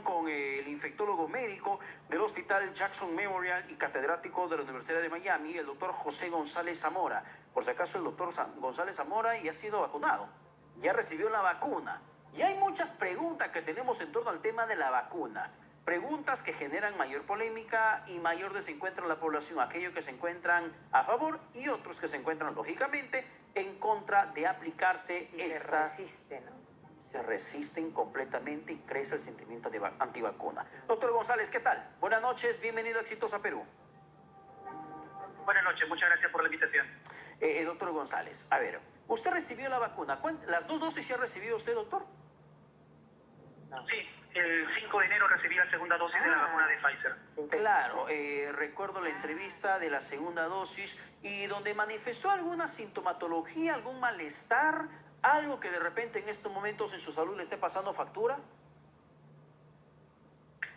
Con el infectólogo médico del Hospital Jackson Memorial y catedrático de la Universidad de Miami, el doctor José González Zamora. Por si acaso, el doctor González Zamora ya ha sido vacunado, ya recibió la vacuna. Y hay muchas preguntas que tenemos en torno al tema de la vacuna. Preguntas que generan mayor polémica y mayor desencuentro en la población. Aquellos que se encuentran a favor y otros que se encuentran, lógicamente, en contra de aplicarse estas... Se resisten completamente y crece el sentimiento de antivacuna. Doctor González, ¿qué tal? Buenas noches, bienvenido a Exitosa Perú. Buenas noches, muchas gracias por la invitación. Doctor González, a ver, ¿usted recibió la vacuna? ¿Las 2 dosis ya ha recibido usted, doctor? Sí, el 5 de enero recibí la segunda dosis de la vacuna de Pfizer. Claro, recuerdo la entrevista de la segunda dosis y donde manifestó alguna sintomatología, algún malestar, algo que de repente en estos momentos en su salud le esté pasando factura.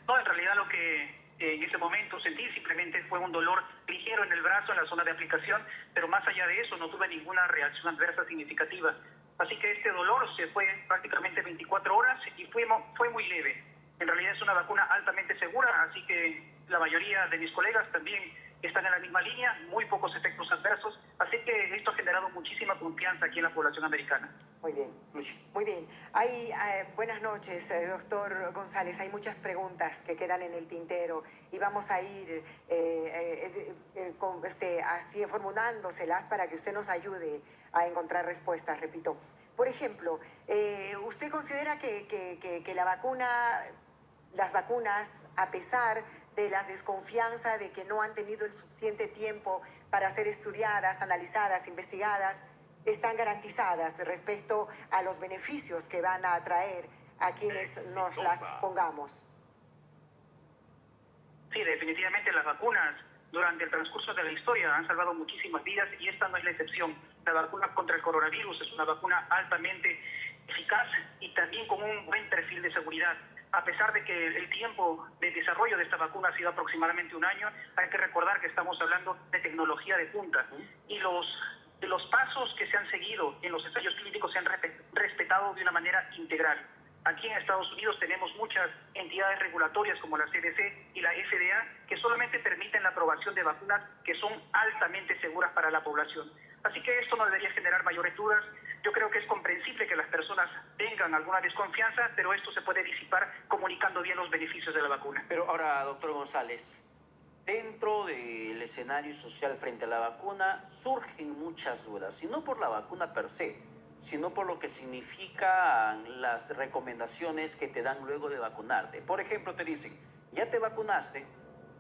No, en realidad lo que en ese momento sentí simplemente fue un dolor ligero en el brazo, en la zona de aplicación, pero más allá de eso no tuve ninguna reacción adversa significativa. Así que este dolor se fue prácticamente 24 horas y fue muy leve. En realidad es una vacuna altamente segura, así que la mayoría de mis colegas también están en la misma línea, muy pocos efectos adversos, así que esto ha generado muchísima confianza aquí en la población americana. Muy bien, muy bien. Buenas noches, doctor González. Hay muchas preguntas que quedan en el tintero y vamos a ir así formulándoselas para que usted nos ayude a encontrar respuestas, repito. Por ejemplo, ¿usted considera que las vacunas, a pesar de la desconfianza de que no han tenido el suficiente tiempo para ser estudiadas, analizadas, investigadas, están garantizadas respecto a los beneficios que van a traer a quienes nos las pongamos? Sí, definitivamente las vacunas durante el transcurso de la historia han salvado muchísimas vidas y esta no es la excepción. La vacuna contra el coronavirus es una vacuna altamente eficaz y también con un buen perfil de seguridad. A pesar de que el tiempo de desarrollo de esta vacuna ha sido aproximadamente un año, hay que recordar que estamos hablando de tecnología de punta y los pasos que se han seguido en los ensayos clínicos se han respetado de una manera integral. Aquí en Estados Unidos tenemos muchas entidades regulatorias como la CDC y la FDA que solamente permiten la aprobación de vacunas que son altamente seguras para la población. Así que esto no debería generar mayores dudas. Yo creo que es comprensible que las personas tengan alguna desconfianza, pero esto se puede disipar comunicando bien los beneficios de la vacuna. Pero ahora, doctor González, dentro del escenario social frente a la vacuna surgen muchas dudas, y no por la vacuna per se, sino por lo que significan las recomendaciones que te dan luego de vacunarte. Por ejemplo, te dicen, ya te vacunaste,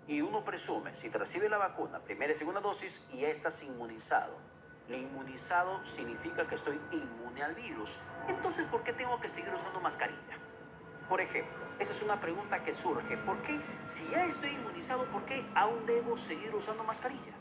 y uno presume, si te recibe la vacuna, primera y segunda dosis, y ya estás inmunizado. El inmunizado significa que estoy inmune al virus. Entonces, ¿por qué tengo que seguir usando mascarilla? Por ejemplo, esa es una pregunta que surge. ¿Por qué, si ya estoy inmunizado, por qué aún debo seguir usando mascarilla?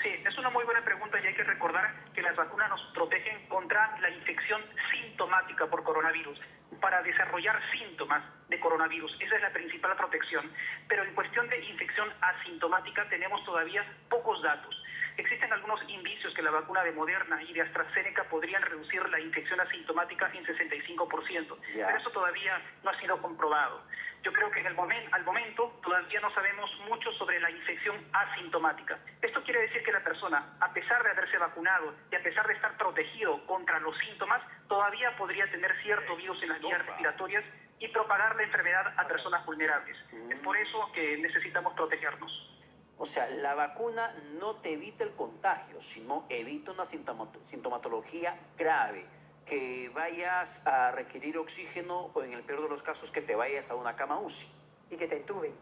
Sí, es una muy buena pregunta y hay que recordar que las vacunas nos protegen contra la infección sintomática por coronavirus, para desarrollar síntomas de coronavirus. Esa es la principal protección. Pero en cuestión de infección asintomática tenemos todavía pocos datos. Existen algunos indicios que la vacuna de Moderna y de AstraZeneca podrían reducir la infección asintomática en 65%, pero eso todavía no ha sido comprobado. Yo creo que al momento todavía no sabemos mucho sobre la infección asintomática. Esto quiere decir que la persona, a pesar de haberse vacunado y a pesar de estar protegido contra los síntomas, todavía podría tener cierto virus en las vías respiratorias y propagar la enfermedad a personas vulnerables. Es por eso que necesitamos protegernos. O sea, la vacuna no te evita el contagio, sino evita una sintomatología grave, que vayas a requerir oxígeno o en el peor de los casos que te vayas a una cama UCI. Y que te entuben.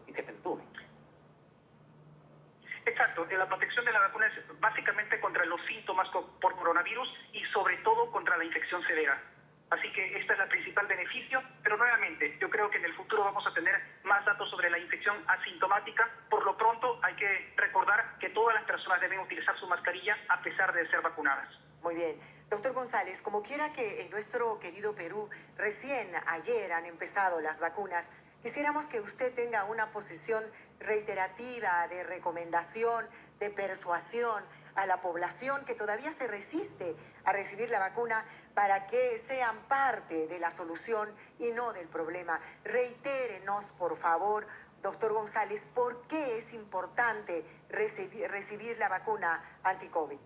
Exacto, la protección de la vacuna es básicamente contra los síntomas por coronavirus y sobre todo contra la infección severa. Así que este es el principal beneficio, pero nuevamente yo creo que en el futuro vamos a tener más datos sobre la infección asintomática. Por lo pronto hay que recordar que todas las personas deben utilizar su mascarilla a pesar de ser vacunadas. Muy bien. Doctor González, como quiera que en nuestro querido Perú recién ayer han empezado las vacunas, quisiéramos que usted tenga una posición reiterativa de recomendación, de persuasión a la población que todavía se resiste a recibir la vacuna para que sean parte de la solución y no del problema. Reitérenos, por favor, doctor González, ¿por qué es importante recibir la vacuna anti-COVID?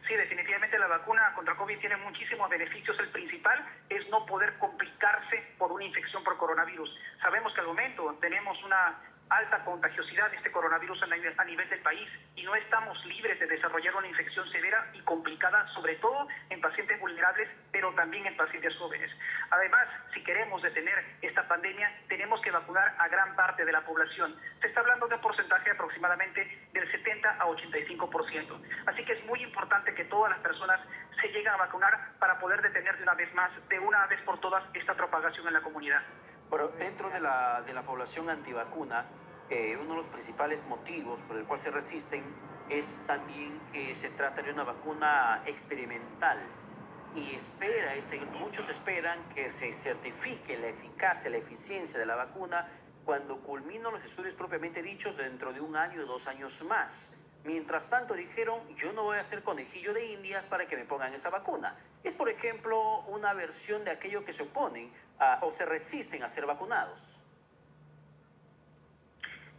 Sí, definitivamente la vacuna contra COVID tiene muchísimos beneficios. El principal es no poder complicarse por una infección por coronavirus. Sabemos que al momento tenemos una alta contagiosidad de este coronavirus a nivel del país y no estamos libres de desarrollar una infección severa y complicada, sobre todo en pacientes vulnerables, pero también en pacientes jóvenes. Además, si queremos detener esta pandemia, tenemos que vacunar a gran parte de la población. Se está hablando de un porcentaje aproximadamente del 70 a 85%. Así que es muy importante que todas las personas se lleguen a vacunar para poder detener de una vez por todas, esta propagación en la comunidad. Pero dentro de la población antivacuna, uno de los principales motivos por el cual se resisten es también que se trata de una vacuna experimental y muchos esperan que se certifique la eficacia, la eficiencia de la vacuna cuando culminen los estudios propiamente dichos dentro de 1 año o 2 años más. Mientras tanto dijeron, yo no voy a ser conejillo de indias para que me pongan esa vacuna. Es, por ejemplo, una versión de aquello que se oponen o se resisten a ser vacunados.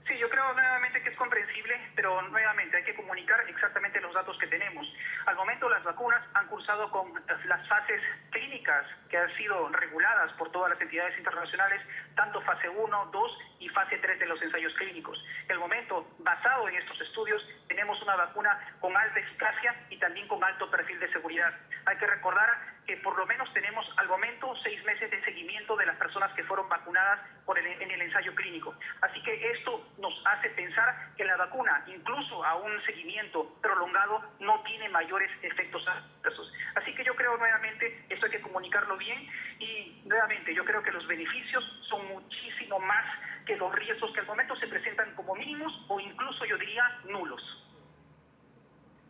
Sí, yo creo nuevamente que es comprensible, pero nuevamente hay que comunicar exactamente los datos que tenemos. Al momento las vacunas han cursado con las fases clínicas que han sido reguladas por todas las entidades internacionales, tanto fase 1, 2 y fase 3 de los ensayos clínicos. El momento, basado en estos estudios, tenemos una vacuna con alta eficacia y también con alto perfil de seguridad. Hay que recordar que por lo menos tenemos al momento 6 meses de seguimiento de las personas que fueron vacunadas en el ensayo clínico. Así que esto nos hace pensar que la vacuna, incluso a un seguimiento prolongado, no tiene mayores efectos adversos. Así que yo creo nuevamente, esto hay que comunicarlo bien y nuevamente yo creo que los beneficios son muchísimo más que los riesgos que al momento se presentan como mínimos o incluso yo diría nulos.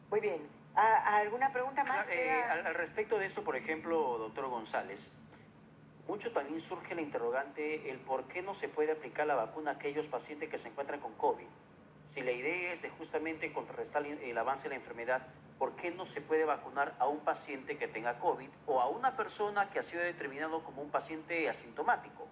Muy bien. ¿Alguna pregunta más? Al respecto de esto, por ejemplo, doctor González, mucho también surge la interrogante el por qué no se puede aplicar la vacuna a aquellos pacientes que se encuentran con COVID. Si la idea es de justamente contrarrestar el avance de la enfermedad, ¿por qué no se puede vacunar a un paciente que tenga COVID o a una persona que ha sido determinado como un paciente asintomático?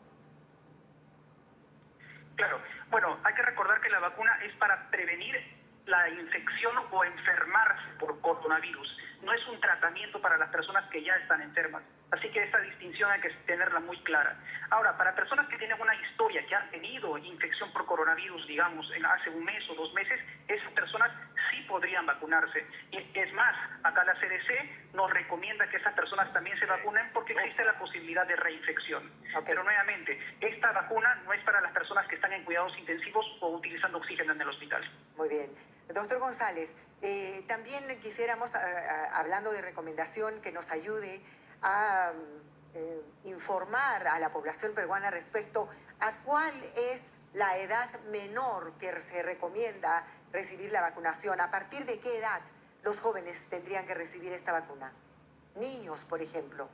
Claro, bueno, hay que recordar que la vacuna es para prevenir la infección o enfermarse por coronavirus. No es un tratamiento para las personas que ya están enfermas. Así que esta distinción hay que tenerla muy clara. Ahora, para personas que tienen una historia, que han tenido infección por coronavirus, digamos, hace 1 mes o 2 meses, esas personas sí podrían vacunarse. Y es más, acá la CDC nos recomienda que esas personas también se vacunen porque existe la posibilidad de reinfección. Okay. Pero nuevamente, esta vacuna no es para las personas que están en cuidados intensivos o utilizando oxígeno en el hospital. Muy bien. Doctor González, también quisiéramos, hablando de recomendación, que nos ayude a informar a la población peruana respecto a cuál es la edad menor que se recomienda recibir la vacunación. ¿A partir de qué edad los jóvenes tendrían que recibir esta vacuna? Niños, por ejemplo.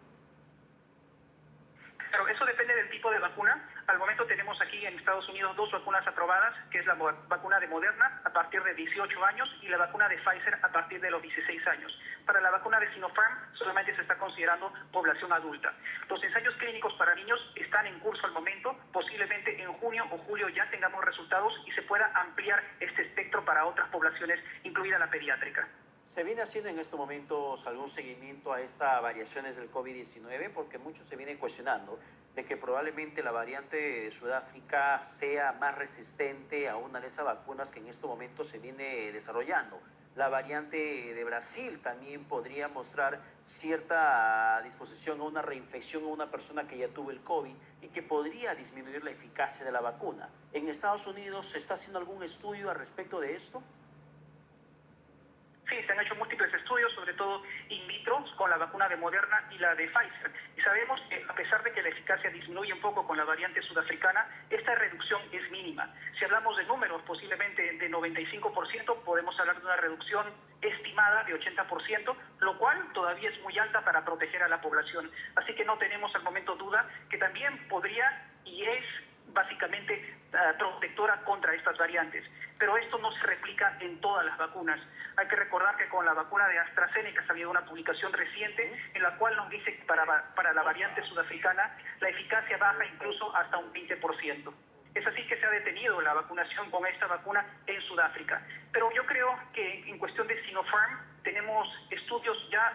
Pero eso depende del tipo de vacuna. Al momento tenemos aquí en Estados Unidos 2 vacunas aprobadas, que es la vacuna de Moderna a partir de 18 años y la vacuna de Pfizer a partir de los 16 años. Para la vacuna de Sinopharm solamente se está considerando población adulta. Los ensayos clínicos para niños están en curso al momento. Posiblemente en junio o julio ya tengamos resultados y se pueda ampliar este espectro para otras poblaciones, incluida la pediátrica. ¿Se viene haciendo en estos momentos algún seguimiento a estas variaciones del COVID-19? Porque muchos se vienen cuestionando de que probablemente la variante de Sudáfrica sea más resistente a una de esas vacunas que en estos momentos se viene desarrollando. La variante de Brasil también podría mostrar cierta disposición a una reinfección a una persona que ya tuvo el COVID y que podría disminuir la eficacia de la vacuna. ¿En Estados Unidos se está haciendo algún estudio al respecto de esto? Sí, se han hecho múltiples estudios, sobre todo in vitro, con la vacuna de Moderna y la de Pfizer. Y sabemos que a pesar de que la eficacia disminuye un poco con la variante sudafricana, esta reducción es mínima. Si hablamos de números, posiblemente de 95%, podemos hablar de una reducción estimada de 80%, lo cual todavía es muy alta para proteger a la población. Así que no tenemos al momento duda que también podría y es básicamente protectora contra estas variantes. Pero esto no se replica en todas las vacunas. Hay que recordar que con la vacuna de AstraZeneca ha habido una publicación reciente en la cual nos dice que para la variante sudafricana la eficacia baja incluso hasta un 20%. Es así que se ha detenido la vacunación con esta vacuna en Sudáfrica. Pero yo creo que en cuestión de Sinopharm tenemos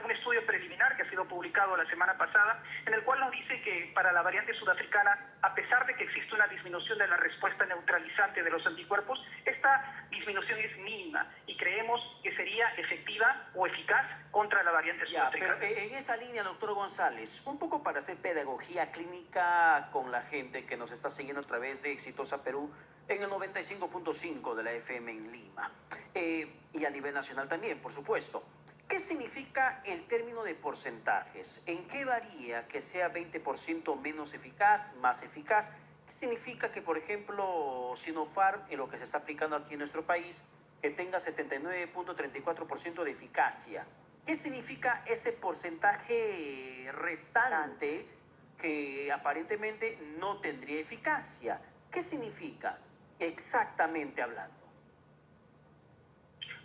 un estudio preliminar que ha sido publicado la semana pasada, en el cual nos dice que para la variante sudafricana, a pesar de que existe una disminución de la respuesta neutralizante de los anticuerpos, esta disminución es mínima y creemos que sería efectiva o eficaz contra la variante sudafricana. Pero en esa línea, doctor González, un poco para hacer pedagogía clínica con la gente que nos está siguiendo a través de Exitosa Perú en el 95.5 de la FM en Lima y a nivel nacional también, por supuesto. ¿Qué significa el término de porcentajes? ¿En qué varía que sea 20% menos eficaz, más eficaz? ¿Qué significa que, por ejemplo, Sinopharm, en lo que se está aplicando aquí en nuestro país, que tenga 79.34% de eficacia? ¿Qué significa ese porcentaje restante que aparentemente no tendría eficacia? ¿Qué significa exactamente hablando?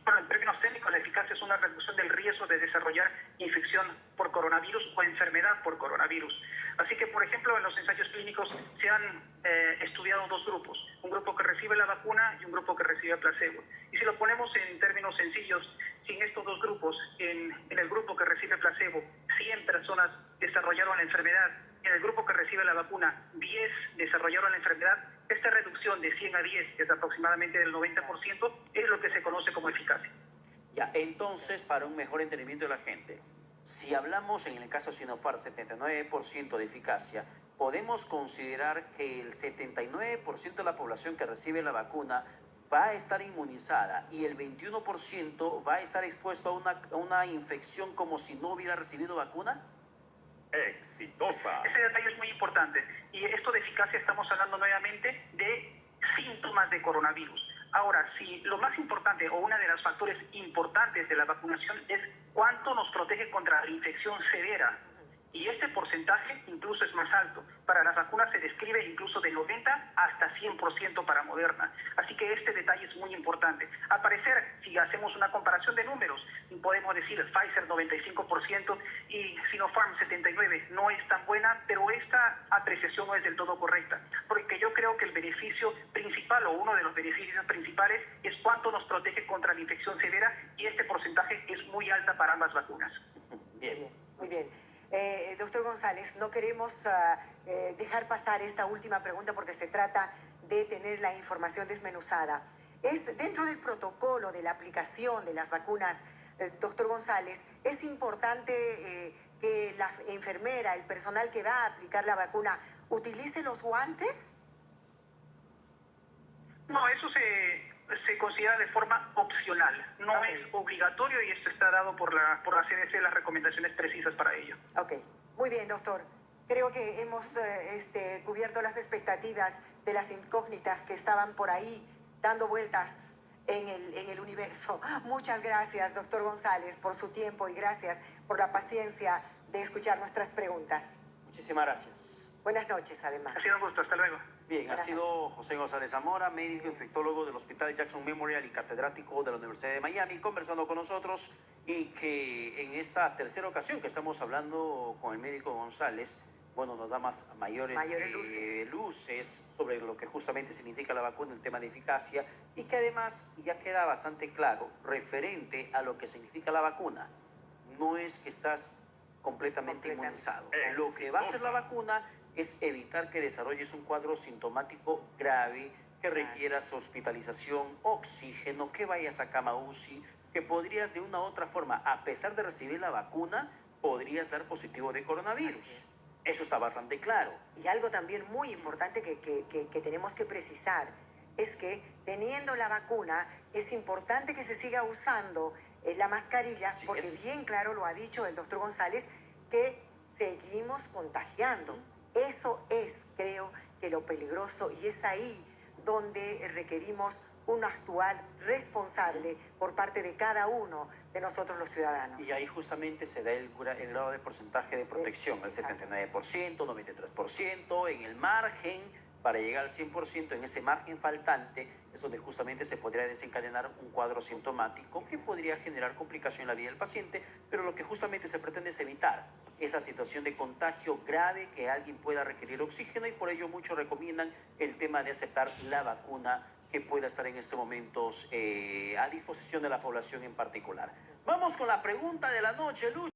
Bueno, en términos técnicos, la eficacia es una reducción del riesgo de desarrollar infección por coronavirus o enfermedad por coronavirus. Así que, por ejemplo, en los ensayos clínicos se han estudiado dos grupos, un grupo que recibe la vacuna y un grupo que recibe placebo. Y si lo ponemos en términos sencillos, si en estos dos grupos, en el grupo que recibe placebo, 100 personas desarrollaron la enfermedad, en el grupo que recibe la vacuna, 10 desarrollaron la enfermedad, esta reducción de 100 a 10, que es aproximadamente del 90%, es lo que se conoce como eficacia. Ya, entonces, para un mejor entendimiento de la gente, si hablamos en el caso de Sinopharm 79% de eficacia, podemos considerar que el 79% de la población que recibe la vacuna va a estar inmunizada y el 21% va a estar expuesto a una infección como si no hubiera recibido vacuna. Exitosa. Ese detalle es muy importante. Y esto de eficacia estamos hablando nuevamente de síntomas de coronavirus. Ahora, si lo más importante o uno de los factores importantes de la vacunación es cuánto nos protege contra la infección severa. Y este porcentaje incluso es más alto. Para las vacunas se describe incluso de 90 hasta 100% para Moderna. Así que este detalle es muy importante. Al parecer, si hacemos una comparación de números, podemos decir Pfizer 95% y Sinopharm 79%. No es tan buena, pero esta apreciación no es del todo correcta. Porque yo creo que el beneficio principal o uno de los beneficios principales es cuánto nos protege contra la infección severa y este porcentaje es muy alta para ambas vacunas. Bien. Muy bien. Doctor González, no queremos dejar pasar esta última pregunta porque se trata de tener la información desmenuzada. Es dentro del protocolo de la aplicación de las vacunas, doctor González, es importante que la enfermera, el personal que va a aplicar la vacuna, utilice los guantes. No, eso se considera de forma opcional, no es obligatorio y esto está dado por la CDC las recomendaciones precisas para ello. Ok, muy bien, doctor. Creo que hemos cubierto las expectativas de las incógnitas que estaban por ahí dando vueltas en el universo. Muchas gracias, doctor González, por su tiempo y gracias por la paciencia de escuchar nuestras preguntas. Muchísimas gracias. Buenas noches, además. Ha sido un gusto, hasta luego. Bien, ha sido José González Zamora, médico infectólogo del Hospital Jackson Memorial y catedrático de la Universidad de Miami, conversando con nosotros y que en esta tercera ocasión que estamos hablando con el médico González, bueno, nos da mayores luces sobre lo que justamente significa la vacuna, el tema de eficacia y que además ya queda bastante claro referente a lo que significa la vacuna. No es que estás completamente inmunizado. Lo que va a hacer la vacuna es evitar que desarrolles un cuadro sintomático grave, que requieras hospitalización, oxígeno, que vayas a cama UCI, que podrías de una u otra forma, a pesar de recibir la vacuna, podrías dar positivo de coronavirus. Eso está bastante claro. Y algo también muy importante que tenemos que precisar es que teniendo la vacuna es importante que se siga usando la mascarilla, Así porque es. bien claro lo ha dicho el doctor González, que seguimos contagiando. Eso es, creo, que lo peligroso y es ahí donde requerimos un actuar responsable por parte de cada uno de nosotros los ciudadanos. Y ahí justamente se da el grado de porcentaje de protección, el 79%, 93%, en el margen para llegar al 100% en ese margen faltante, es donde justamente se podría desencadenar un cuadro sintomático que podría generar complicación en la vida del paciente, pero lo que justamente se pretende es evitar esa situación de contagio grave que alguien pueda requerir oxígeno, y por ello muchos recomiendan el tema de aceptar la vacuna que pueda estar en estos momentos a disposición de la población en particular. Vamos con la pregunta de la noche, Lucho.